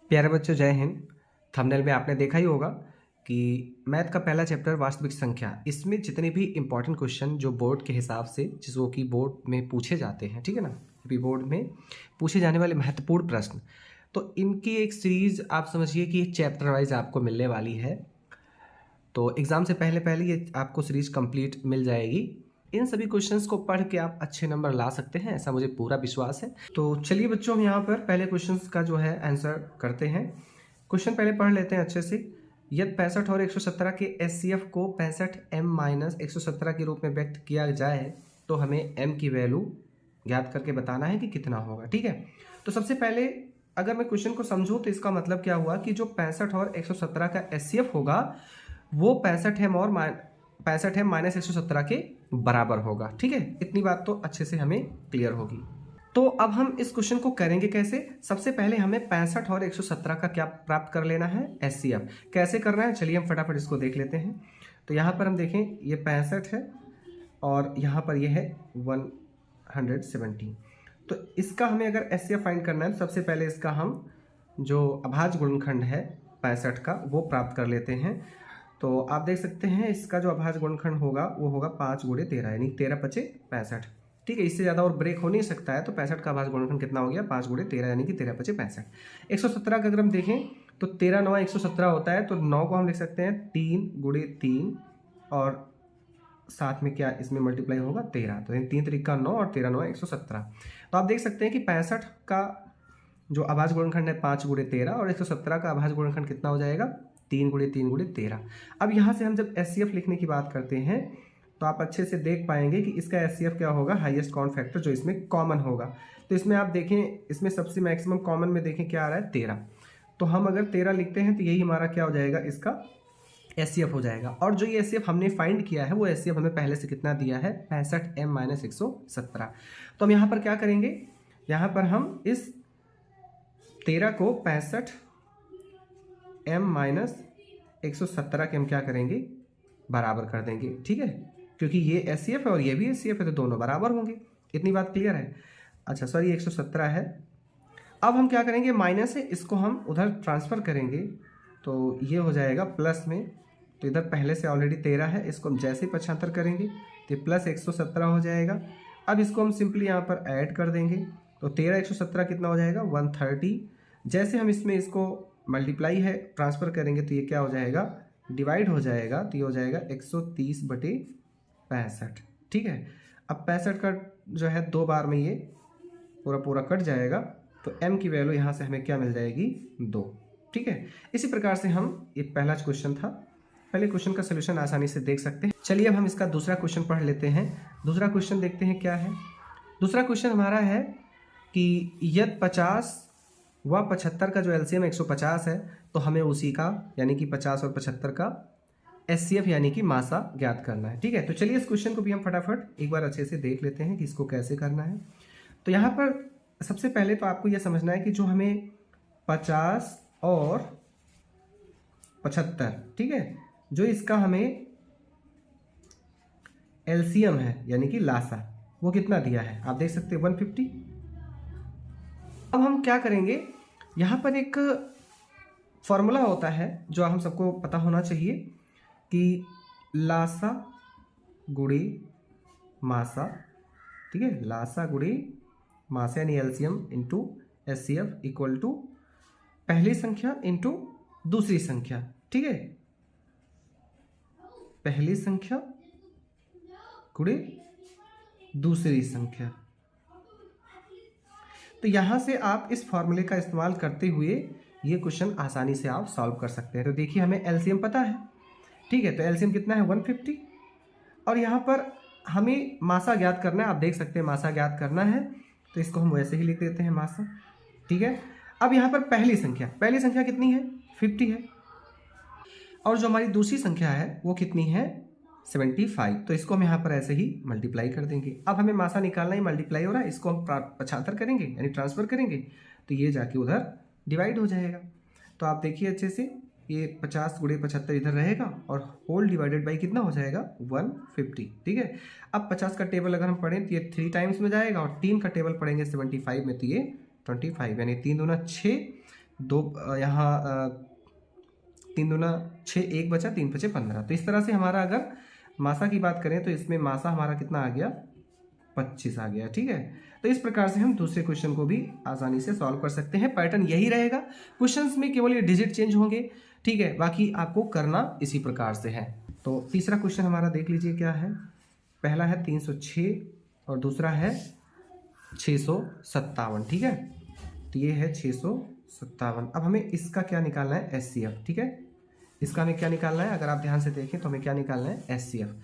प्यारे बच्चों, जय हिंद। थंबनेल में आपने देखा ही होगा कि मैथ का पहला चैप्टर वास्तविक संख्या, इसमें जितने भी इंपॉर्टेंट क्वेश्चन जो बोर्ड के हिसाब से जिसको कि बोर्ड में पूछे जाते हैं, ठीक है ना, अभी बोर्ड में पूछे जाने वाले महत्वपूर्ण प्रश्न, तो इनकी एक सीरीज आप समझिए कि चैप्टर वाइज आपको मिलने वाली है। तो एग्ज़ाम से पहले पहले ये आपको सीरीज कंप्लीट मिल जाएगी। इन सभी क्वेश्चंस को पढ़ के आप अच्छे नंबर ला सकते हैं, ऐसा मुझे पूरा विश्वास है। तो चलिए बच्चों, हम यहाँ पर पहले क्वेश्चंस का जो है आंसर करते हैं। क्वेश्चन पहले पढ़ लेते हैं अच्छे से। यदि 65 और 117 के एचसीएफ को 65m-117 के रूप में व्यक्त किया जाए तो हमें m की वैल्यू ज्ञात करके बताना है कि कितना होगा। ठीक है, तो सबसे पहले अगर मैं क्वेश्चन को समझूं तो इसका मतलब क्या हुआ कि जो 65 और 117 का एचसीएफ होगा वो 65m-117 के बराबर होगा। ठीक है, इतनी बात तो अच्छे से हमें क्लियर होगी। तो अब हम इस क्वेश्चन को करेंगे कैसे। सबसे पहले हमें 65 और 117 का क्या प्राप्त कर लेना है, एचसीएफ। कैसे करना है, चलिए हम फटाफट इसको देख लेते हैं। तो यहाँ पर हम देखें, ये 65 है और यहाँ पर ये है 117। तो इसका हमें अगर एचसीएफ फाइंड करना है तो सबसे पहले इसका हम जो अभाज्य गुणनखंड है 65 का वो प्राप्त कर लेते हैं। तो आप देख सकते हैं इसका जो अभाज्य गुणनखंड होगा वो होगा 5 × 13 यानी 13 × 5 = 65। ठीक है, इससे ज़्यादा और ब्रेक हो नहीं सकता है। तो 65 का अभाज्य गुणनखंड कितना हो गया, 5 × 13 यानी कि 13 × 5 = 65। 117 का अगर हम देखें तो 13 × 9 = 117 होता है। तो 9 को हम लिख सकते हैं 3 × 3 और साथ में क्या इसमें मल्टीप्लाई होगा 13। तो 3 × 3 = 9 और 13 × 9 = 117। तो आप देख सकते हैं कि 65 का जो अभाज्य गुणनखंड है 5 × 13 और 117 का अभाज्य गुणनखंड कितना हो जाएगा, 3 × 3 × 13। अब यहाँ से हम जब एचसीएफ लिखने की बात करते हैं तो आप अच्छे से देख पाएंगे कि इसका एचसीएफ क्या होगा, हाईएस्ट कॉमन फैक्टर जो इसमें कॉमन होगा। तो इसमें आप देखें, इसमें सबसे मैक्सिमम कॉमन में देखें क्या आ रहा है, 13। तो हम अगर 13 लिखते हैं तो यही हमारा क्या हो जाएगा, इसका एचसीएफ हो जाएगा। और जो ये एचसीएफ हमने फाइंड किया है वो एचसीएफ हमें पहले से कितना दिया है, 65m-117। तो हम यहाँ पर क्या करेंगे, यहाँ पर हम इस 13 को 65m-117 के हम क्या करेंगे, बराबर कर देंगे। ठीक है, क्योंकि ये एचसीएफ है और ये भी एचसीएफ है तो दोनों बराबर होंगे। इतनी बात क्लियर है। अच्छा सॉरी, 117 है। अब हम क्या करेंगे, माइनस है इसको हम उधर ट्रांसफ़र करेंगे तो ये हो जाएगा प्लस में। तो इधर पहले से ऑलरेडी 13 है, इसको हम जैसे ही 75 करेंगे तो प्लस 117 हो जाएगा। अब इसको हम सिंपली यहाँ पर ऐड कर देंगे तो 13 117 कितना हो जाएगा, 130। जैसे हम इसमें इसको मल्टीप्लाई है ट्रांसफ़र करेंगे तो ये क्या हो जाएगा, डिवाइड हो जाएगा। तो ये हो जाएगा 130/65। ठीक है, अब 65 का जो है 2 बार में ये पूरा पूरा कट जाएगा तो m की वैल्यू यहाँ से हमें क्या मिल जाएगी, 2। ठीक है, इसी प्रकार से हम, ये पहला क्वेश्चन था, पहले क्वेश्चन का सोल्यूशन आसानी से देख सकते हैं। चलिए अब हम इसका दूसरा क्वेश्चन पढ़ लेते हैं। दूसरा क्वेश्चन देखते हैं क्या है। दूसरा क्वेश्चन हमारा है कि यदि 50 व 75 का जो एलसीएम 150 है तो हमें उसी का यानी कि 50 और 75 का एचसीएफ यानी कि मासा ज्ञात करना है। ठीक है, तो चलिए इस क्वेश्चन को भी हम फटाफट एक बार अच्छे से देख लेते हैं कि इसको कैसे करना है। तो यहाँ पर सबसे पहले तो आपको यह समझना है कि जो हमें 50 और 75, ठीक है, जो इसका हमें एलसीएम है यानी कि लासा, वो कितना दिया है, आप देख सकते हैं 150। अब हम क्या करेंगे, यहाँ पर एक फॉर्मूला होता है जो हम सबको पता होना चाहिए कि लासा गुणे मासा। ठीक है, लासा गुणे मासा यानी LCM into HCF equal to पहली संख्या इंटू दूसरी संख्या। ठीक है, पहली संख्या गुणे दूसरी संख्या। तो यहाँ से आप इस फॉर्मूले का इस्तेमाल करते हुए ये क्वेश्चन आसानी से आप सॉल्व कर सकते हैं। तो देखिए हमें एलसीएम पता है। ठीक है, तो एलसीएम कितना है, 150। और यहाँ पर हमें मासा ज्ञात करना है। आप देख सकते हैं मासा ज्ञात करना है तो इसको हम वैसे ही लिख देते हैं मासा। ठीक है, अब यहाँ पर पहली संख्या कितनी है, 50 है। और जो हमारी दूसरी संख्या है वो कितनी है, 75। तो इसको हम यहाँ पर ऐसे ही मल्टीप्लाई कर देंगे। अब हमें मासा निकालना ही मल्टीप्लाई हो रहा है, इसको हम 75 करेंगे यानी ट्रांसफ़र करेंगे तो ये जाके उधर डिवाइड हो जाएगा। तो आप देखिए अच्छे से, ये 50 × 75 इधर रहेगा और होल डिवाइडेड बाई कितना हो जाएगा, 150। ठीक है, अब 50 का टेबल अगर हम पढ़ें तो ये 3 टाइम्स में जाएगा और 3 का टेबल पढ़ेंगे 75 में तो ये 25 यानी 3 दूना 6, दो यहाँ 3 दूना 6, 1 बचा, 3 बचे 15। तो इस तरह से हमारा अगर मासा की बात करें तो इसमें मासा हमारा कितना आ गया, 25 आ गया। ठीक है, तो इस प्रकार से हम दूसरे क्वेश्चन को भी आसानी से सॉल्व कर सकते हैं। पैटर्न यही रहेगा, क्वेश्चंस में केवल ये डिजिट चेंज होंगे। ठीक है, बाकी आपको करना इसी प्रकार से है। तो तीसरा क्वेश्चन हमारा देख लीजिए क्या है। पहला है 306 और दूसरा है 657। ठीक है, तो ये है 657। अब हमें इसका क्या निकालना है, एचसीएफ। ठीक है, इसका हमें क्या निकालना है, अगर आप ध्यान से देखें तो हमें क्या निकालना है, एचसीएफ।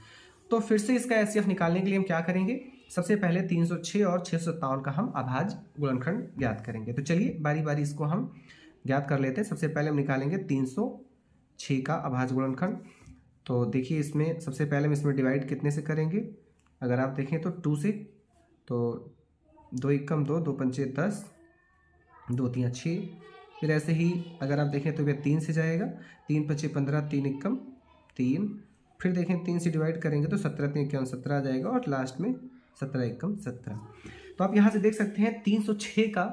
तो फिर से इसका एचसीएफ निकालने के लिए हम क्या करेंगे, सबसे पहले 306 और 657 का हम अभाज्य गुणनखंड ज्ञात करेंगे। तो चलिए बारी बारी इसको हम ज्ञात कर लेते हैं। सबसे पहले हम निकालेंगे 306 का अभाज्य गुणनखंड। तो देखिए इसमें सबसे पहले हम इसमें डिवाइड कितने से करेंगे, अगर आप देखें तो 2 से। तो 2 एकम 2, 2 पंचे 10, 2 तियाँ 6। फिर ऐसे ही अगर आप देखें तो यह 3 से जाएगा, 3 पचे 15, 3 एकम 3। फिर देखें 3 से डिवाइड करेंगे तो 17 3 इक्यावन 17 आ जाएगा और लास्ट में 17 एकम 17। तो आप यहाँ से देख सकते हैं 306 का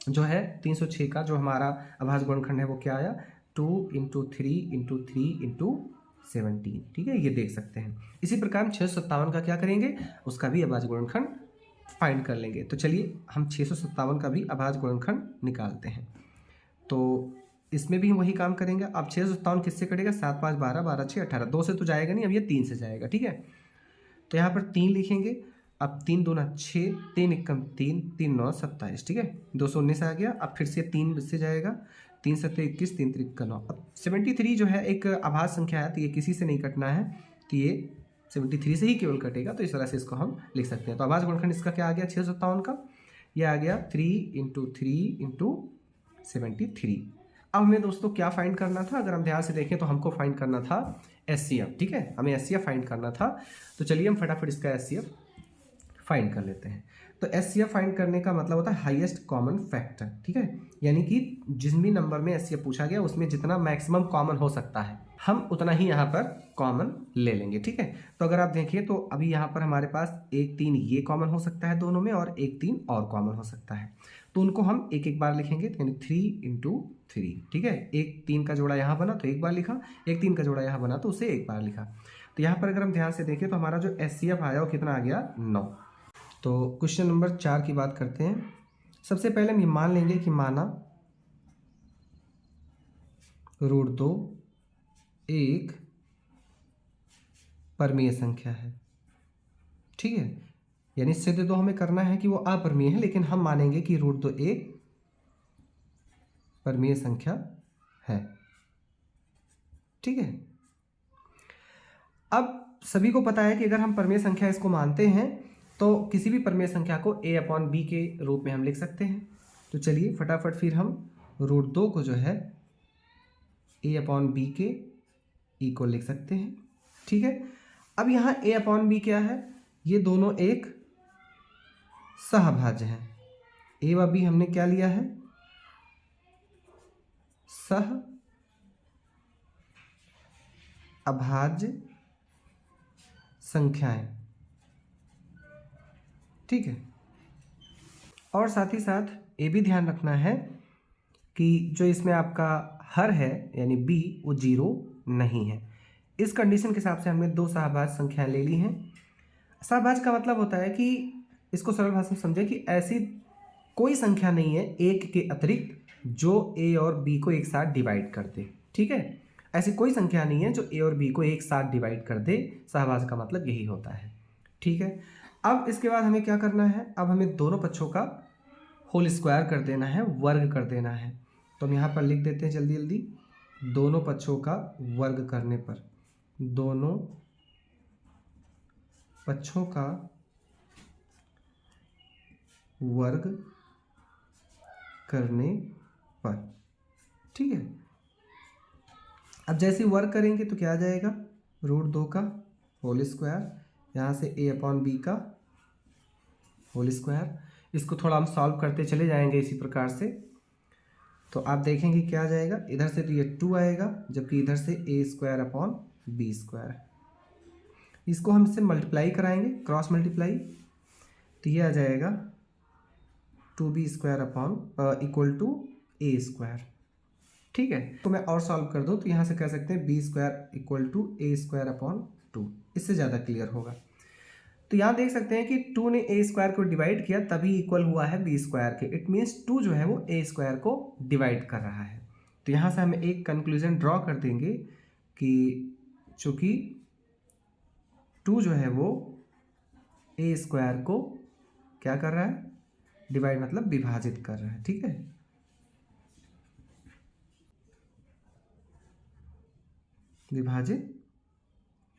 जो है, 306 का जो हमारा अभाज्य गुणनखंड है वो क्या आया, 2 × 3 × 3 × 17। ठीक है, ये देख सकते हैं। इसी प्रकार हम 657 का क्या करेंगे, उसका भी अभाज्य गुणनखंड फाइंड कर लेंगे। तो चलिए हम 657 का भी अभाज्य गुणनखंड निकालते हैं। तो इसमें भी हम वही काम करेंगे। अब 657 किससे कटेगा, 7 5 12, 12 6 18, 2 से तो जाएगा नहीं, अब ये 3 से जाएगा। ठीक है, तो यहाँ पर 3 लिखेंगे। अब 3 दूना 6, 3 एकम 3, 3 9 27। ठीक है, 219 आ गया। अब फिर से 3 से जाएगा, 3 7 21, 3 3 9। अब 73 जो है एक अभाज्य संख्या है, तो ये किसी से नहीं कटना है, तो ये 73 से ही केवल कटेगा। तो इस तरह से इसको हम लिख सकते हैं। तो अभाज्य गुणनखंड इसका क्या आ गया, 657 का, ये आ गया 3 × 3 × 73। अब हमें दोस्तों क्या फाइंड करना था, अगर हम ध्यान से देखें तो हमको फाइंड करना था एचसीएफ। ठीक है, हमें एचसीएफ फाइंड करना था। तो चलिए हम फटाफट इसका एचसीएफ फाइंड कर लेते हैं। तो एचसीएफ फाइंड करने का मतलब होता है हाईएस्ट कॉमन फैक्टर। ठीक है, यानी कि जिस भी नंबर में एचसीएफ पूछा गया उसमें जितना मैक्सिमम कॉमन हो सकता है हम उतना ही यहाँ पर कॉमन ले लेंगे। ठीक है, तो अगर आप देखिए तो अभी यहाँ पर हमारे पास 1 3 ये कॉमन हो सकता है दोनों में, और 1 3 और कॉमन हो सकता है। तो उनको हम एक एक बार लिखेंगे, यानी 3 × 3। ठीक है, 1 3 का जोड़ा यहाँ बना तो एक बार लिखा, 1 3 का जोड़ा यहाँ बना तो उसे एक बार लिखा। तो यहाँ पर अगर हम ध्यान से देखें तो हमारा जो एचसीएफ आया वो कितना आ गया, 9। तो क्वेश्चन नंबर 4 की बात करते हैं। सबसे पहले हम ये मान लेंगे कि माना √2 एक परमीय संख्या है। ठीक है, यानी सिद्ध तो हमें करना है कि वो अपरमीय है, लेकिन हम मानेंगे कि √2 एक परमीय संख्या है। ठीक है, अब सभी को पता है कि अगर हम परमीय संख्या इसको मानते हैं तो किसी भी परमीय संख्या को a/b के रूप में हम लिख सकते हैं। तो चलिए फटाफट फिर हम √2 को जो है a/b के इक्वल लिख सकते हैं। ठीक है, अब यहाँ a/b क्या है, ये दोनों एक सहभाज्य हैं। a व b हमने क्या लिया है, सह अभाज्य संख्याएं। ठीक है, और साथ ही साथ ये भी ध्यान रखना है कि जो इसमें आपका हर है यानी b वो 0 नहीं है। इस कंडीशन के हिसाब से हमने 2 सहभाज्य संख्याएं ले ली हैं। सहभाज्य का मतलब होता है कि इसको सरल भाषा में समझें कि ऐसी कोई संख्या नहीं है एक के अतिरिक्त जो a और b को एक साथ डिवाइड कर दे। ठीक है, ऐसी कोई संख्या नहीं है जो a और b को एक साथ डिवाइड कर दे। सहभाज्य का मतलब यही होता है। ठीक है, अब इसके बाद हमें क्या करना है, अब हमें दोनों पक्षों का होल स्क्वायर कर देना है, वर्ग कर देना है। तो हम यहाँ पर लिख देते हैं जल्दी जल्दी, दोनों पक्षों का वर्ग करने पर, दोनों पक्षों का वर्ग करने पर। ठीक है, अब जैसे वर्ग करेंगे तो क्या आ जाएगा, √2 का होल स्क्वायर, यहाँ से a/b का होल स्क्वायर। इसको थोड़ा हम सॉल्व करते चले जाएंगे इसी प्रकार से। तो आप देखेंगे क्या आ जाएगा, इधर से तो ये 2 आएगा, जबकि इधर से a²/b²। इसको हम इससे मल्टीप्लाई कराएंगे, क्रॉस मल्टीप्लाई, तो ये आ जाएगा 2b² = ए स्क्वायर। ठीक है, तो मैं और सॉल्व कर दूं तो यहाँ से कह सकते हैं b square equal to a square upon 2। इससे ज़्यादा क्लियर होगा। तो यहाँ देख सकते हैं कि 2 ने ए स्क्वायर को डिवाइड किया तभी इक्वल हुआ है बी स्क्वायर के। इट मीन्स 2 जो है वो ए स्क्वायर को डिवाइड कर रहा है। तो यहाँ से हम एक कंक्लूजन ड्रॉ कर देंगे कि चूँकि 2 जो है वो ए स्क्वायर को क्या कर रहा है, डिवाइड मतलब विभाजित कर रहा है। ठीक है, विभाजित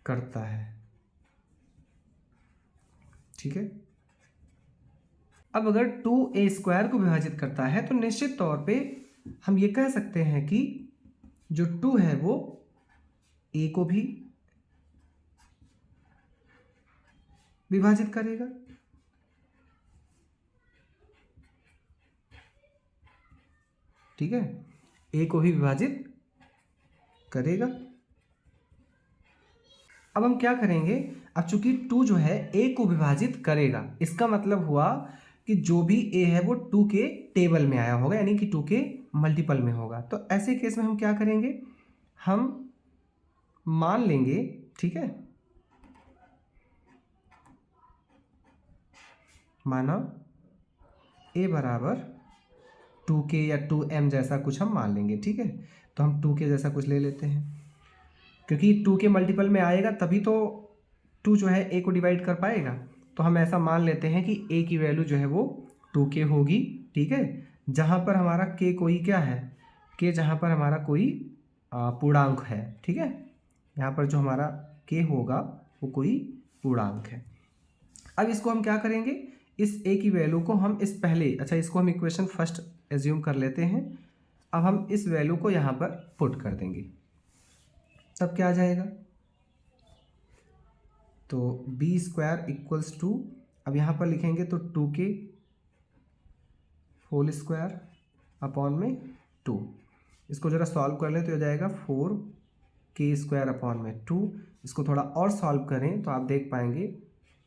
करता है। ठीक है, अब अगर 2 ए स्क्वायर को विभाजित करता है तो निश्चित तौर पे हम ये कह सकते हैं कि जो 2 है वो ए को भी विभाजित करेगा। ठीक है, ए को भी विभाजित करेगा। अब हम क्या करेंगे, अब चूंकि 2 जो है ए को विभाजित करेगा, इसका मतलब हुआ कि जो भी ए है वो 2 के टेबल में आया होगा, यानी कि 2 के मल्टीपल में होगा। तो ऐसे केस में हम क्या करेंगे, हम मान लेंगे, ठीक है, माना ए बराबर 2k या 2m जैसा कुछ हम मान लेंगे। ठीक है, तो हम 2k जैसा कुछ ले लेते हैं, क्योंकि 2 के मल्टीपल में आएगा तभी तो 2 जो है ए को डिवाइड कर पाएगा। तो हम ऐसा मान लेते हैं कि ए की वैल्यू जो है वो 2k होगी। ठीक है, जहाँ पर हमारा k कोई क्या है, k जहाँ पर हमारा कोई पूर्णांक है। ठीक है, यहाँ पर जो हमारा k होगा वो कोई पूर्णांक है। अब इसको हम क्या करेंगे, इस a की वैल्यू को हम इस पहले, अच्छा इसको हम इक्वेशन फर्स्ट एज्यूम कर लेते हैं। अब हम इस वैल्यू को यहाँ पर पुट कर देंगे, तब क्या आ जाएगा, तो बी स्क्वायर इक्वल्स टू, अब यहाँ पर लिखेंगे तो 2k होल स्क्वायर अपॉन में 2। इसको ज़रा सॉल्व कर लें तो हो जाएगा 4k स्क्वायर अपॉन में 2। इसको थोड़ा और सॉल्व करें तो आप देख पाएंगे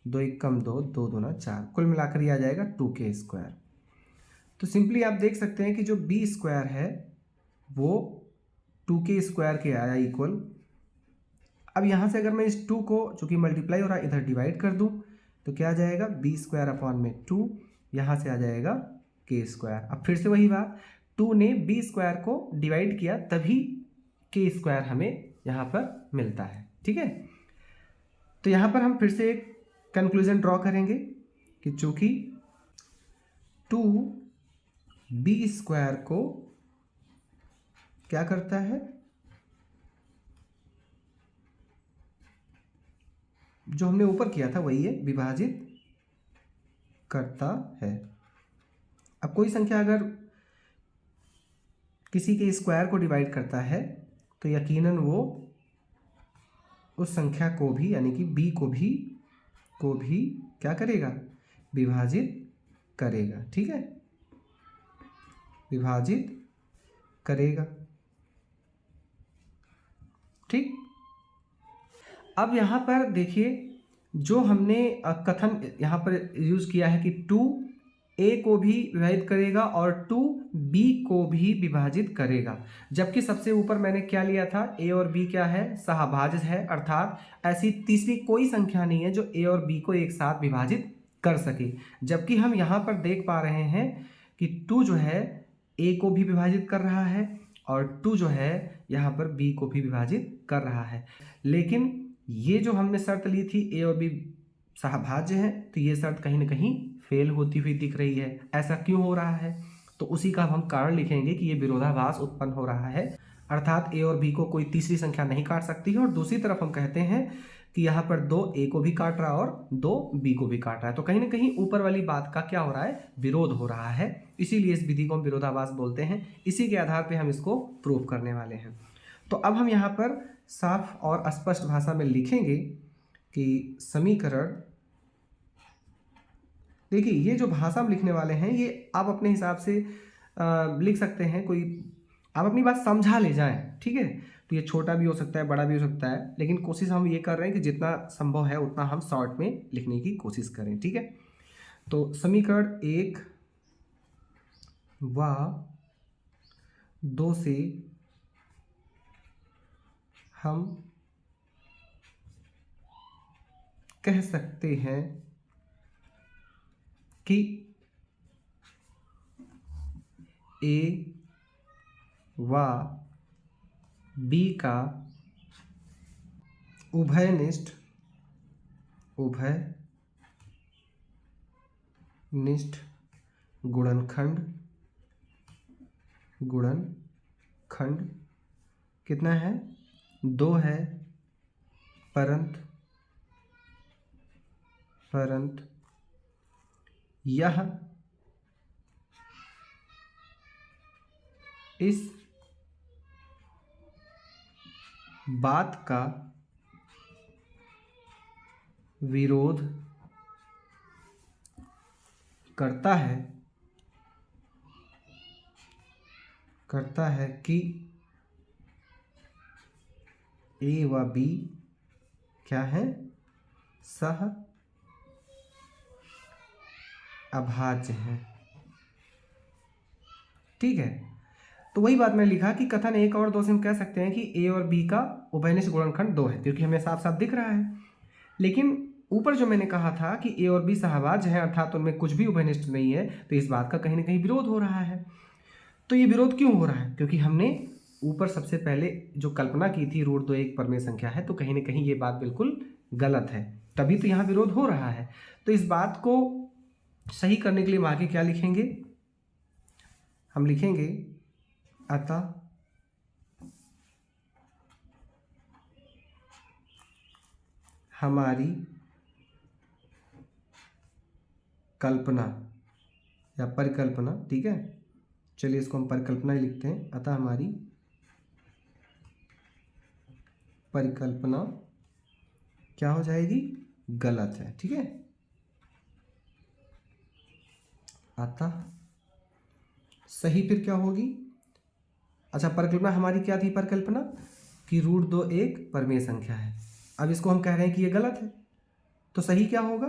2 एक कम 2, 2 दूना 4, कुल मिलाकर ये आ जाएगा 2k स्क्वायर। तो सिंपली आप देख सकते हैं कि जो बी स्क्वायर है वो 2k स्क्वायर के आया इक्वल। अब यहाँ से अगर मैं इस 2 को, चूँकि मल्टीप्लाई हो रहा है, इधर डिवाइड कर दूँ तो क्या आ जाएगा, बी स्क्वायर अपॉन में 2, यहाँ से आ जाएगा के स्क्वायर। अब फिर से वही बात, 2 ने बी स्क्वायर को डिवाइड किया तभी के स्क्वायर हमें यहाँ पर मिलता है। ठीक है, तो यहाँ पर हम फिर से एक कंक्लूजन ड्रॉ करेंगे कि चूँकि 2 बी स्क्वायर को क्या करता है, जो हमने ऊपर किया था वही है, विभाजित करता है। अब कोई संख्या अगर किसी के स्क्वायर को डिवाइड करता है तो यकीनन वो उस संख्या को भी, यानी कि b को भी क्या करेगा, विभाजित करेगा। ठीक है, विभाजित करेगा। ठीक, अब यहाँ पर देखिए जो हमने कथन यहाँ पर यूज़ किया है कि 2 ए को भी विभाजित करेगा और 2 बी को भी विभाजित करेगा, जबकि सबसे ऊपर मैंने क्या लिया था, ए और बी क्या है, सहभाज्य है, अर्थात ऐसी तीसरी कोई संख्या नहीं है जो ए और बी को एक साथ विभाजित कर सके। जबकि हम यहाँ पर देख पा रहे हैं कि 2 जो है ए को भी विभाजित कर रहा है और 2 जो है यहाँ पर बी को भी विभाजित कर रहा है। लेकिन ये जो हमने शर्त ली थी ए और बी सहभाज्य है, तो ये शर्त कहीं ना कहीं फेल होती हुई दिख रही है। ऐसा क्यों हो रहा है, तो उसी का हम कारण लिखेंगे कि ये विरोधाभास उत्पन्न हो रहा है, अर्थात ए और बी को कोई तीसरी संख्या नहीं काट सकती है। और दूसरी तरफ हम कहते हैं कि यहाँ पर 2 ए को भी काट रहा है और 2 बी को भी काट रहा है, तो कहीं ना कहीं ऊपर वाली बात का क्या हो रहा है, विरोध हो रहा है। इसीलिए इस विधि को हम विरोधाभास बोलते हैं। इसी के आधार पर हम इसको प्रूव करने वाले हैं। तो अब हम यहाँ पर साफ और स्पष्ट भाषा में लिखेंगे कि समीकरण, देखिए ये जो भाषा हम लिखने वाले हैं ये आप अपने हिसाब से लिख सकते हैं, कोई आप अपनी बात समझा ले जाएं। ठीक है, तो ये छोटा भी हो सकता है, बड़ा भी हो सकता है, लेकिन कोशिश हम ये कर रहे हैं कि जितना संभव है उतना हम शॉर्ट में लिखने की कोशिश करें। ठीक है, तो समीकरण 1 व 2 से हम कह सकते हैं कि ए व बी का उभयनिष्ठ गुणनखंड कितना है? 2 है, परंतु यह इस बात का विरोध करता है कि ए व बी क्या है? सह अभाज्य हैं। ठीक है, तो वही बात मैं लिखा कि कथन 1 और 2 से हम कह सकते हैं कि ए और बी का उभयनिष्ठ गुणनखंड 2 है, क्योंकि हमें साफ साफ दिख रहा है। लेकिन ऊपर जो मैंने कहा था कि ए और बी सहभाज्य हैं, अर्थात उनमें कुछ भी उभयनिष्ठ नहीं है, तो इस बात का कहीं ना कहीं विरोध हो रहा है। तो ये विरोध क्यों हो रहा है? क्योंकि हमने ऊपर सबसे पहले जो कल्पना की थी √2 एक परमेय संख्या है, तो कहीं ना कहीं ये बात बिल्कुल गलत है, तभी तो यहाँ विरोध हो रहा है। तो इस बात को सही करने के लिए हम आगे क्या लिखेंगे? हम लिखेंगे अतः हमारी कल्पना या परिकल्पना, ठीक है, चलिए इसको हम परिकल्पना ही लिखते हैं। अतः हमारी परिकल्पना क्या हो जाएगी? गलत है। ठीक है, अतः सही फिर क्या होगी? अच्छा, परिकल्पना हमारी क्या थी? परिकल्पना कि √2 एक परमेय संख्या है। अब इसको हम कह रहे हैं कि ये गलत है, तो सही क्या होगा?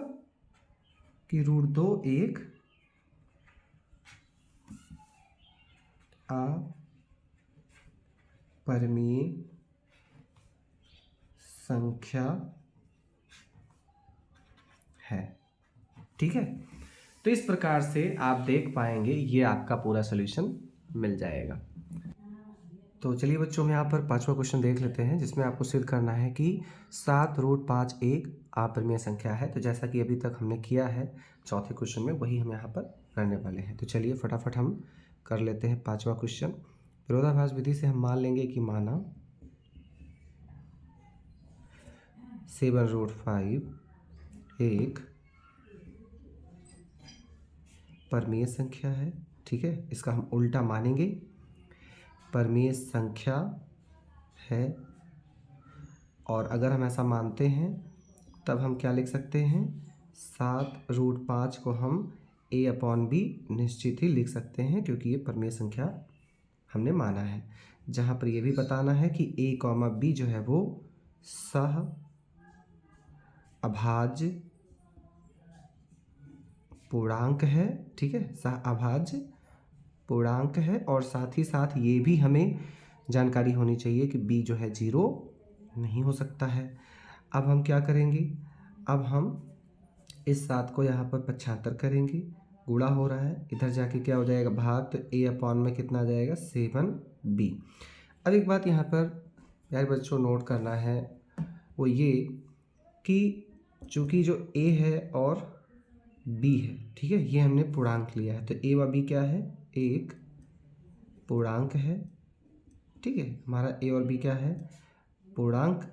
कि √2 एक अपरमेय संख्या है। ठीक है, तो इस प्रकार से आप देख पाएंगे, ये आपका पूरा सॉल्यूशन मिल जाएगा। तो चलिए बच्चों, हम यहाँ पर 5वां क्वेश्चन देख लेते हैं, जिसमें आपको सिद्ध करना है कि 7√5 एक अपरिमेय संख्या है। तो जैसा कि अभी तक हमने किया है चौथे क्वेश्चन में, वही हम यहाँ पर करने वाले हैं। तो चलिए फटाफट हम कर लेते हैं 5वां क्वेश्चन। विरोधाभास विधि से हम मान लेंगे कि माना 7√5 एक परमेय संख्या है। ठीक है, इसका हम उल्टा मानेंगे, परमेय संख्या है। और अगर हम ऐसा मानते हैं तब हम क्या लिख सकते हैं? 7√5 को हम a/b निश्चित ही लिख सकते हैं, क्योंकि ये परमेय संख्या हमने माना है। जहाँ पर ये भी बताना है कि a, b जो है वो सह अभाज्य पूर्णांक है। ठीक है, सह अभाज्य पूर्णांक है। और साथ ही साथ ये भी हमें जानकारी होनी चाहिए कि b जो है 0 नहीं हो सकता है। अब हम क्या करेंगे? अब हम इस 7 को यहाँ पर पक्षांतर करेंगे, गुणा हो रहा है, इधर जाके क्या हो जाएगा? भाग। तो a/, में कितना आ जाएगा? 7b। अब एक बात यहाँ पर यार बच्चों नोट करना है, वो ये कि चूँकि जो a है और b है, ठीक है, ये हमने पूर्णांक लिया है, तो a व b क्या है? एक पूर्णांक है। ठीक है, हमारा a और b क्या है? पूर्णांक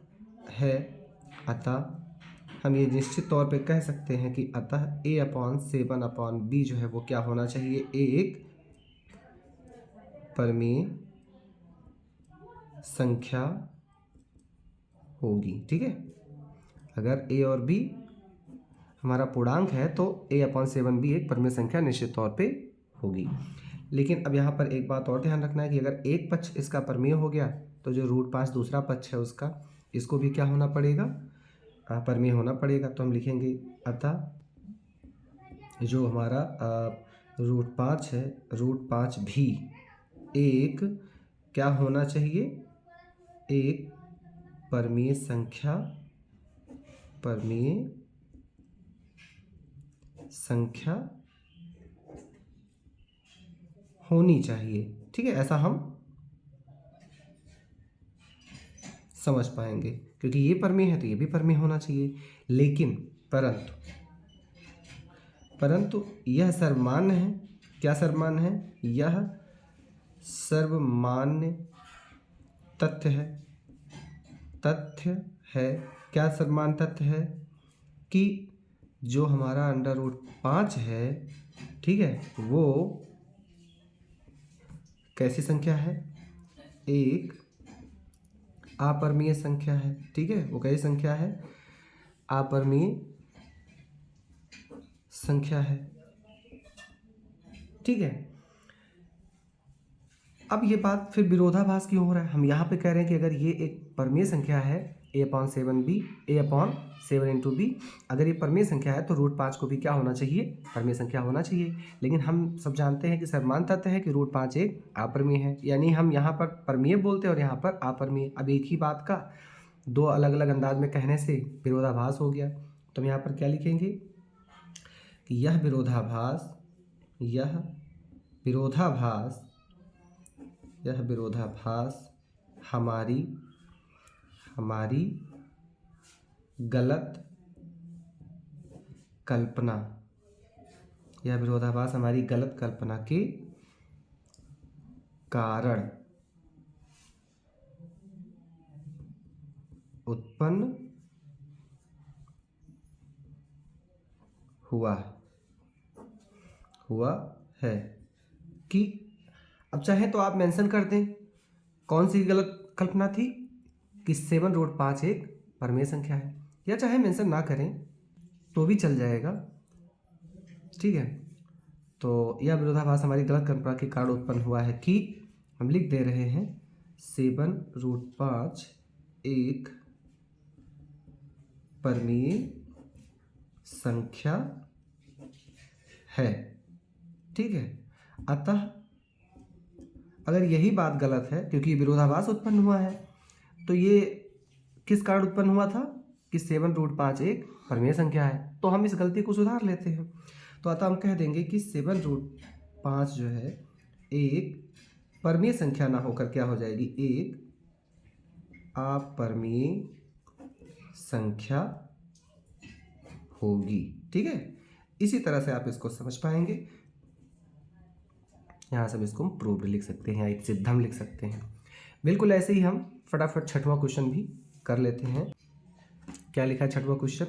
है। अतः हम ये निश्चित तौर पे कह सकते हैं कि अतः a/7/b जो है वो क्या होना चाहिए? एक परमेय संख्या होगी। ठीक है, अगर a और b हमारा पूर्णांक है तो a/7b एक परमेय संख्या निश्चित तौर पे होगी। लेकिन अब यहाँ पर एक बात और ध्यान रखना है कि अगर एक पक्ष इसका परमेय हो गया तो जो √5 दूसरा पक्ष है उसका, इसको भी क्या होना पड़ेगा? परमेय होना पड़ेगा। तो हम लिखेंगे अतः जो हमारा √5 है, √5 भी एक क्या होना चाहिए? एक परमीय संख्या होनी चाहिए। ठीक है, ऐसा हम समझ पाएंगे, क्योंकि ये परमीय है तो ये भी परमीय होना चाहिए। लेकिन परंतु यह सर्वमान्य है। क्या सर्वमान्य है? यह सर्वमान्य तथ्य है। क्या सर्वमान्य तथ्य है? कि जो हमारा √5 है, ठीक है, वो कैसी संख्या है? एक अपरमीय संख्या है। ठीक है, वो कैसी संख्या है? अपरमीय संख्या है। ठीक है, अब ये बात फिर विरोधाभास क्यों हो रहा है? हम यहाँ पे कह रहे हैं कि अगर ये एक परमीय संख्या है a/7b, a/7 b, अगर ये परमीय संख्या है तो √5 को भी क्या होना चाहिए? परमीय संख्या होना चाहिए। लेकिन हम सब जानते हैं कि सर्वमान्य तथ्य है कि √5 एक अपरमीय है, यानी हम यहाँ पर परमीय बोलते हैं और यहाँ पर अपरमीय। अब एक ही बात का दो अलग अलग अंदाज में कहने से विरोधाभास हो गया। तो हम यहाँ पर क्या लिखेंगे कि यह विरोधाभास हमारी गलत कल्पना, यह विरोधाभास हमारी गलत कल्पना के कारण उत्पन्न हुआ है। कि अब चाहे तो आप मेंशन कर दें कौन सी गलत कल्पना थी कि 7√5 एक परमेय संख्या है, या चाहे मेंशन ना करें तो भी चल जाएगा। ठीक है, तो यह विरोधाभास हमारी गलत कल्पना के कारण उत्पन्न हुआ है कि हम लिख दे रहे हैं 7√5 एक परमीय संख्या है। ठीक है, अतः अगर यही बात गलत है, क्योंकि विरोधाभास उत्पन्न हुआ है, तो ये किस कारण उत्पन्न हुआ था कि 7√5 एक परमीय संख्या है, तो हम इस गलती को सुधार लेते हैं। तो अतः हम कह देंगे कि 7√5 जो है एक परमीय संख्या ना होकर क्या हो जाएगी? एक अपरमीय संख्या होगी। ठीक है, इसी तरह से आप इसको समझ पाएंगे। यहाँ से इसको हम प्रूव्ड लिख सकते हैं, एक सिद्ध हम लिख सकते हैं। बिल्कुल ऐसे ही हम फटाफट छठवां क्वेश्चन भी कर लेते हैं। क्या लिखा है छठवां क्वेश्चन?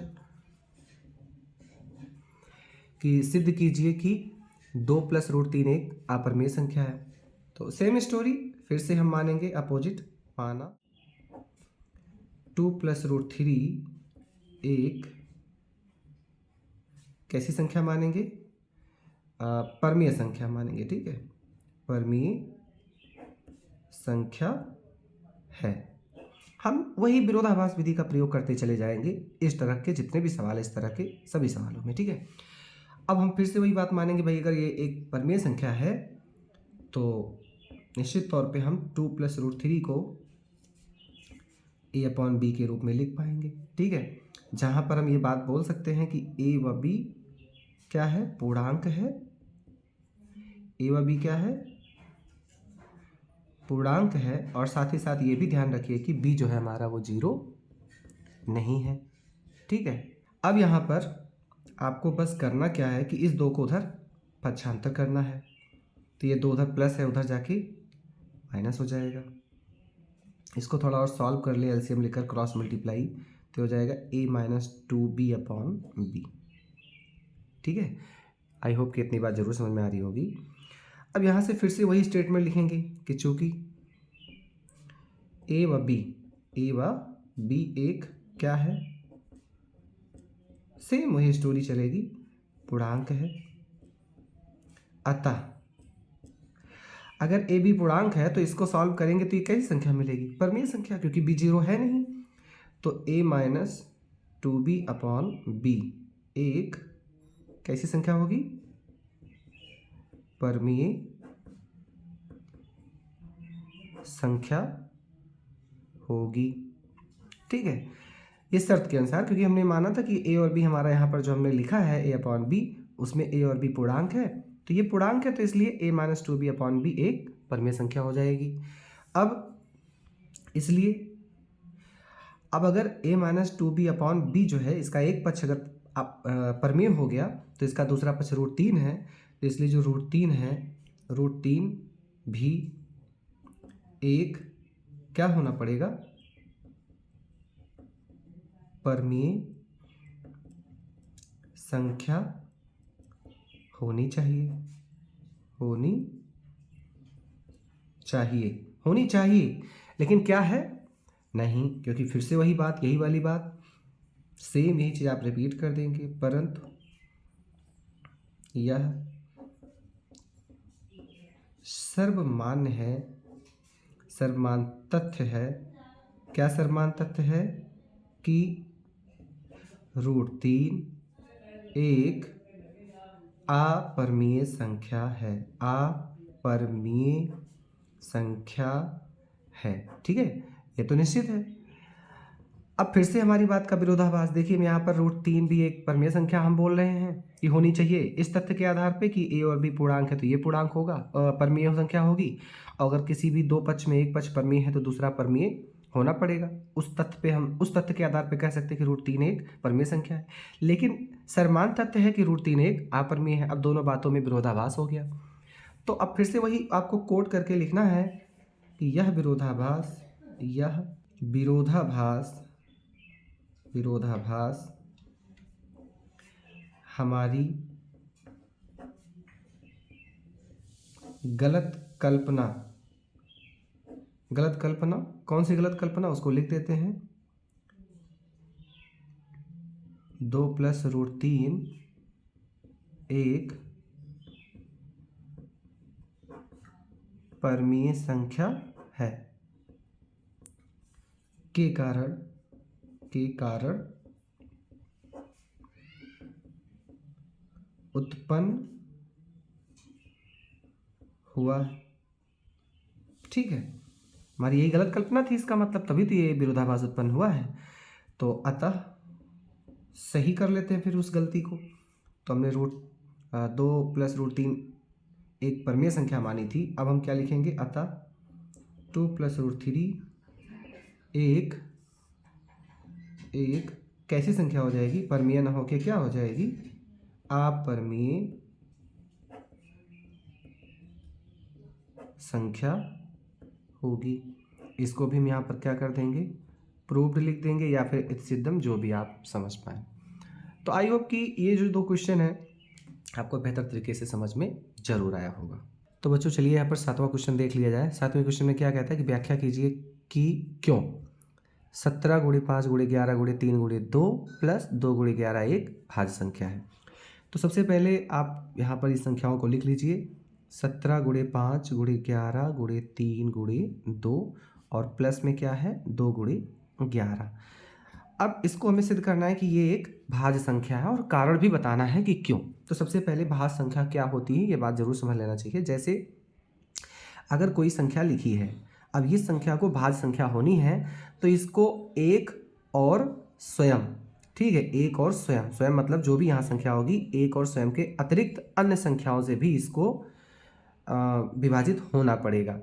कि सिद्ध कीजिए कि 2 + √3 एक अपरमीय संख्या है। तो सेम स्टोरी, फिर से हम मानेंगे अपोजिट। माना 2 + √3 एक कैसी संख्या मानेंगे? परमीय संख्या मानेंगे। ठीक है, परमीय संख्या है। हम वही विरोधाभास विधि का प्रयोग करते चले जाएंगे इस तरह के जितने भी सवाल, इस तरह के सभी सवालों में। ठीक है, अब हम फिर से वही बात मानेंगे, भाई अगर ये एक परमीय संख्या है तो निश्चित तौर पे हम 2 + √3 को a/b के रूप में लिख पाएंगे। ठीक है, जहाँ पर हम ये बात बोल सकते हैं कि a व b क्या है? पूर्णांक है। a व b क्या है? पूर्णांक है। और साथ ही साथ ये भी ध्यान रखिए कि b जो है हमारा वो 0 नहीं है। ठीक है, अब यहाँ पर आपको बस करना क्या है कि इस 2 को उधर पक्षांतर करना है। तो ये 2 उधर प्लस है, उधर जाके माइनस हो जाएगा। इसको थोड़ा और सॉल्व कर ले, एलसीएम लेकर क्रॉस मल्टीप्लाई, तो हो जाएगा a - 2b/b। ठीक है, आई होप कि इतनी बात जरूर समझ में आ रही होगी। अब यहाँ से फिर से वही स्टेटमेंट लिखेंगे कि चूंकि a व b एक क्या है? सेम वही स्टोरी चलेगी, पूर्णांक है। अतः अगर a b पूर्णांक है तो इसको सॉल्व करेंगे तो ये कैसी संख्या मिलेगी? परमीय संख्या, क्योंकि b 0 है नहीं। तो a - 2b/b एक कैसी संख्या होगी? परमीय संख्या होगी। ठीक है, इस शर्त के अनुसार, क्योंकि हमने माना था कि ए और बी हमारा यहाँ पर जो हमने लिखा है ए अपॉन बी, उसमें ए और बी पूर्णांक है, तो ये पूर्णांक है, तो इसलिए a minus 2b upon B एक परमेय संख्या हो जाएगी। अब इसलिए अब अगर a minus 2b upon B जो है, इसका एक पक्ष अगर परमेय हो गया तो इसका दूसरा पक्ष √3 है, तो इसलिए जो √3 है, √3 भी एक क्या होना पड़ेगा, परमेय संख्या होनी चाहिए, होनी चाहिए। लेकिन क्या है, नहीं, क्योंकि फिर से वही बात, यही वाली बात, सेम यही चीज़ आप रिपीट कर देंगे, परंतु यह सर्वमान्य है, सर्वमान्य तथ्य है। क्या सर्वमान्य तथ्य है कि √3 एक अपरमीय संख्या है, अपरमीय संख्या है। ठीक है, ये तो निश्चित है। अब फिर से हमारी बात का विरोधाभास देखिए, यहाँ पर √3 भी एक परमेय संख्या हम बोल रहे हैं कि होनी चाहिए, इस तथ्य के आधार पे कि ए और बी पूर्णांक है तो ये पूर्णांक होगा, परमेय संख्या होगी। अगर किसी भी दो पक्ष में एक पक्ष परमेय है तो दूसरा परमेय होना पड़ेगा। उस तथ्य पे हम उस तथ्य के आधार पे कह सकते हैं कि √3 एक परमेय संख्या है। लेकिन सर्वमान्य तथ्य है कि √3 एक अपरमेय है। अब दोनों बातों में विरोधाभास हो गया, तो अब फिर से वही आपको कोट करके लिखना है कि यह विरोधाभास हमारी गलत कल्पना, कौन सी गलत कल्पना, उसको लिख देते हैं, 2 + √3 एक परमीय संख्या है के कारण उत्पन्न हुआ। ठीक है, हमारी यही गलत कल्पना थी, इसका मतलब तभी तो ये विरोधाभास उत्पन्न हुआ है। तो अतः सही कर लेते हैं फिर उस गलती को। तो हमने 2 + √3 एक परमेय संख्या मानी थी, अब हम क्या लिखेंगे, अतः 2 + √3 एक कैसी संख्या हो जाएगी, परमेय न होके क्या हो जाएगी, अपरमेय संख्या होगी। इसको भी हम यहाँ पर क्या कर देंगे, प्रूव्ड लिख देंगे, या फिर इत्सिद्धम, जो भी आप समझ पाए। तो आई होप कि ये जो 2 क्वेश्चन है आपको बेहतर तरीके से समझ में जरूर आया होगा। तो बच्चों चलिए यहाँ पर 7वां क्वेश्चन देख लिया जाए। 7वें क्वेश्चन में क्या कहता है कि व्याख्या कीजिए कि क्यों 17 × 5 × 11 × 3 × 2 + 2 × 11 एक भाज्य संख्या है। तो सबसे पहले आप यहाँ पर इस संख्याओं को लिख लीजिए, 17 × 5 × 11 × 3 × 2 और प्लस में क्या है, 2 × 11। अब इसको हमें सिद्ध करना है कि ये एक भाज्य संख्या है और कारण भी बताना है कि क्यों। तो सबसे पहले भाज्य संख्या क्या होती है ये बात जरूर समझ लेना चाहिए। जैसे अगर कोई संख्या लिखी है, अब ये संख्या को भाज्य संख्या होनी है तो इसको एक और स्वयं, ठीक है, एक और स्वयं मतलब जो भी यहाँ संख्या होगी, एक और स्वयं के अतिरिक्त अन्य संख्याओं से भी इसको विभाजित होना पड़ेगा।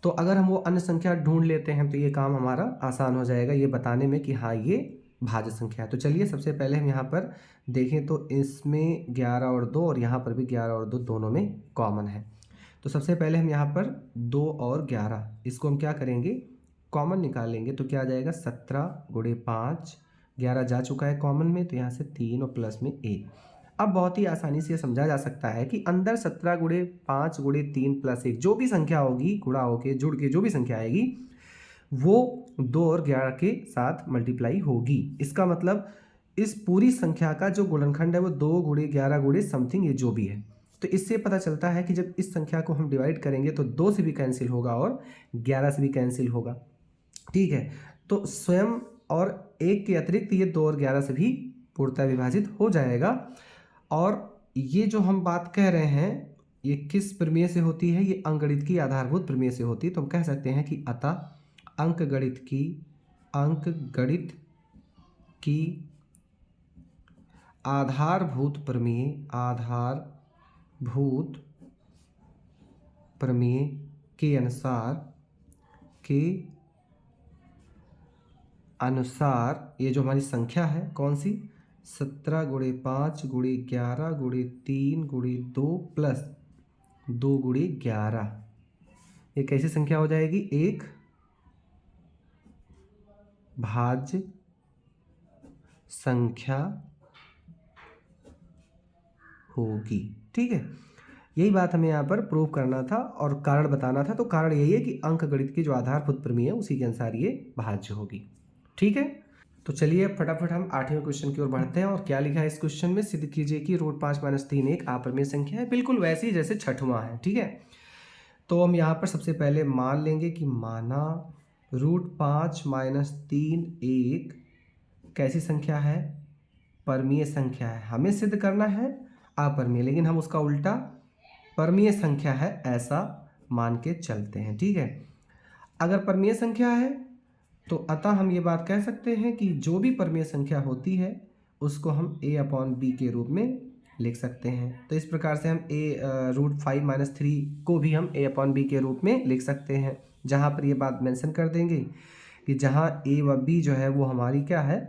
तो अगर हम वो अन्य संख्या ढूंढ लेते हैं तो ये काम हमारा आसान हो जाएगा ये बताने में कि हाँ ये भाज्य संख्या है। तो चलिए सबसे पहले हम यहाँ पर देखें तो इसमें 11 और 2 और यहाँ पर भी 11 और 2 दोनों में कॉमन है। तो सबसे पहले हम यहाँ पर 2 और 11 इसको हम क्या करेंगे, कॉमन निकालेंगे। तो क्या आ जाएगा, 17 × 5, 11 जा चुका है कॉमन में, तो यहाँ से 3 और प्लस में 1। अब बहुत ही आसानी से समझा जा सकता है कि अंदर 17 × 5 × 3 + 1 जो भी संख्या होगी, गुणा होके जुड़ के जो भी संख्या आएगी वो 2 और 11 के साथ मल्टीप्लाई होगी। इसका मतलब इस पूरी संख्या का जो गुणनखंड है वो 2 × 11 × समथिंग ये जो भी है। तो इससे पता चलता है कि जब इस संख्या को हम डिवाइड करेंगे तो 2 से भी कैंसिल होगा और 11 से भी कैंसिल होगा। ठीक है, तो स्वयं और 1 के अतिरिक्त ये 2 और 11 से भी पूर्णतः विभाजित हो जाएगा। और ये जो हम बात कह रहे हैं ये किस प्रमेय से होती है? ये अंकगणित की आधारभूत प्रमेय से होती है। तो हम कह सकते हैं कि अतः अंकगणित की आधारभूत प्रमेय के अनुसार ये जो हमारी संख्या है कौन सी, 17 गुणे 5 गुणे 11 गुणे 3 गुणे 2 प्लस 2 गुणे 11, ये कैसी संख्या हो जाएगी? एक भाज्य संख्या होगी। ठीक है, यही बात हमें यहाँ पर प्रूव करना था और कारण बताना था। तो कारण यही है कि अंकगणित की जो आधारभूत प्रमेय है उसी के अनुसार ये भाज्य होगी। ठीक है, तो चलिए अब फटाफट हम 8वें क्वेश्चन की ओर बढ़ते हैं। और क्या लिखा है इस क्वेश्चन में? सिद्ध कीजिए कि √5 - 3 एक अप्रमेय संख्या है। बिल्कुल वैसे ही जैसे छठवां है। ठीक है, तो हम यहाँ पर सबसे पहले मान लेंगे कि माना √5 - 3 एक कैसी संख्या है? परमीय संख्या है। हमें सिद्ध करना है अपरमीय, लेकिन हम उसका उल्टा परमीय संख्या है ऐसा मान के चलते हैं। ठीक है, अगर परमीय संख्या है तो अतः हम ये बात कह सकते हैं कि जो भी परमीय संख्या होती है उसको हम a/b के रूप में लिख सकते हैं। तो इस प्रकार से हम √5 - 3 को भी हम a/b के रूप में लिख सकते हैं, जहाँ पर ये बात मेंशन कर देंगे कि जहाँ a व b जो है वो हमारी क्या है?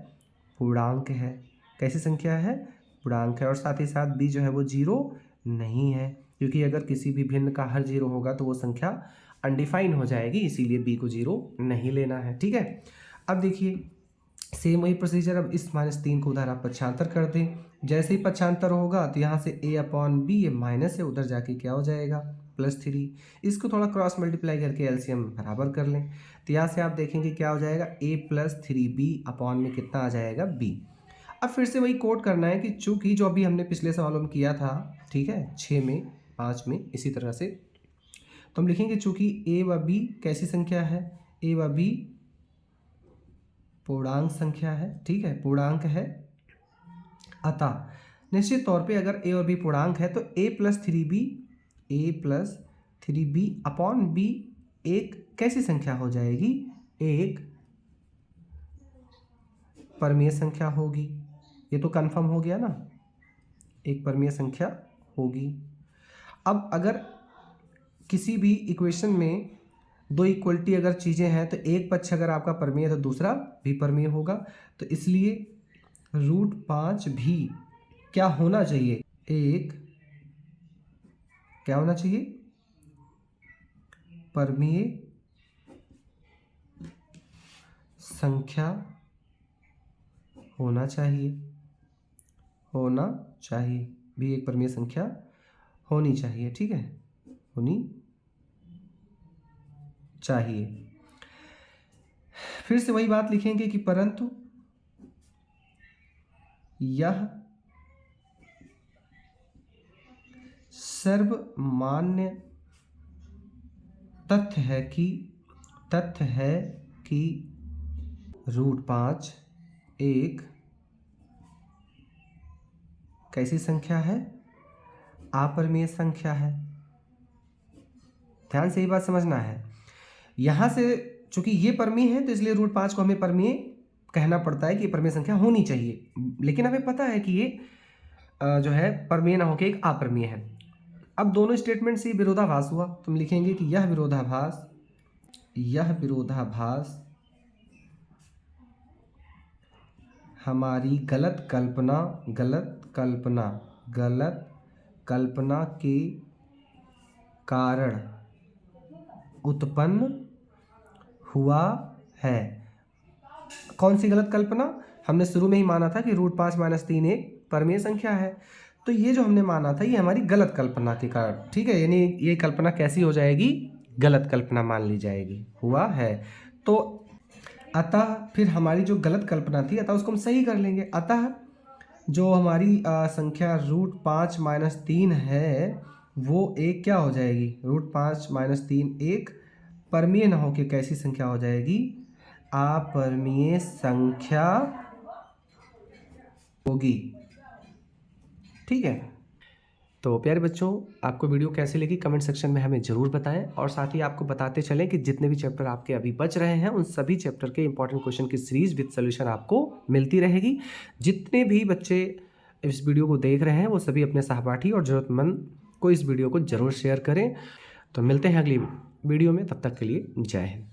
पूर्णांक है। कैसी संख्या है? पूर्णांक है। और साथ ही साथ b जो है वो 0 नहीं है, क्योंकि अगर किसी भी भिन्न का हर 0 होगा तो वो संख्या अनडिफाइन हो जाएगी, इसीलिए b को 0 नहीं लेना है। ठीक है, अब देखिए सेम वही प्रोसीजर। अब इस -3 को उधर आप पक्षांतर कर दें। जैसे ही पक्षांतर होगा तो यहाँ से a/b ये माइनस है, उधर जाके क्या हो जाएगा? +3। इसको थोड़ा क्रॉस मल्टीप्लाई करके एलसीएम बराबर कर लें, तो यहाँ से आप देखेंगे क्या हो जाएगा? a + 3b अपॉन में कितना आ जाएगा? b। अब फिर से वही कोट करना है कि चूंकि जो अभी हमने पिछले सवालों में किया था, ठीक है, 6 में 5 में इसी तरह से, तो हम लिखेंगे चूंकि a व b कैसी संख्या है? a व b पूर्णांक संख्या है। ठीक है, पूर्णांक है, अतः निश्चित तौर पे अगर a और b पूर्णांक है तो a + 3b अपॉन b एक कैसी संख्या हो जाएगी? एक परमीय संख्या होगी। ये तो कंफर्म हो गया ना, एक परमीय संख्या होगी। अब अगर किसी भी इक्वेशन में दो इक्वलिटी अगर चीज़ें हैं तो एक पक्ष अगर आपका परमीय है तो दूसरा भी परमीय होगा, तो इसलिए √5 भी क्या होना चाहिए? एक क्या होना चाहिए? परमीय संख्या होना चाहिए, भी एक परमीय संख्या होनी चाहिए। ठीक है, होनी चाहिए। फिर से वही बात लिखेंगे कि परंतु यह सर्वमान्य तथ्य है कि √5 एक कैसी संख्या है? अपरमीय संख्या है। ध्यान से ये बात समझना है। यहाँ से चूंकि ये परमीय है तो इसलिए √5 को हमें परमीय कहना पड़ता है कि ये परमीय संख्या होनी चाहिए, लेकिन हमें पता है कि ये जो है परमीय ना होकर एक अपरमीय है। अब दोनों स्टेटमेंट से विरोधाभास हुआ, तुम लिखेंगे कि यह विरोधाभास हमारी गलत कल्पना के कारण उत्पन्न हुआ है। कौन सी गलत कल्पना? हमने शुरू में ही माना था कि √5 - 3 एक परमीय संख्या है, तो ये जो हमने माना था ये हमारी गलत कल्पना के कारण, ठीक है, यानी ये कल्पना कैसी हो जाएगी? गलत कल्पना मान ली जाएगी, हुआ है। तो अतः फिर हमारी जो गलत कल्पना थी अतः उसको हम सही कर लेंगे। अतः जो हमारी संख्या √5 - 3 है वो एक क्या हो जाएगी? √5 - 3 एक परमीय न हो के कैसी संख्या हो जाएगी? अपरमीय संख्या होगी। ठीक है, तो प्यारे बच्चों, आपको वीडियो कैसी लगी कमेंट सेक्शन में हमें ज़रूर बताएं, और साथ ही आपको बताते चलें कि जितने भी चैप्टर आपके अभी बच रहे हैं उन सभी चैप्टर के इंपॉर्टेंट क्वेश्चन की सीरीज विद सोल्यूशन आपको मिलती रहेगी। जितने भी बच्चे इस वीडियो को देख रहे हैं वो सभी अपने सहपाठी और ज़रूरतमंद को इस वीडियो को ज़रूर शेयर करें। तो मिलते हैं अगली वीडियो में, तब तक के लिए जय हिंद।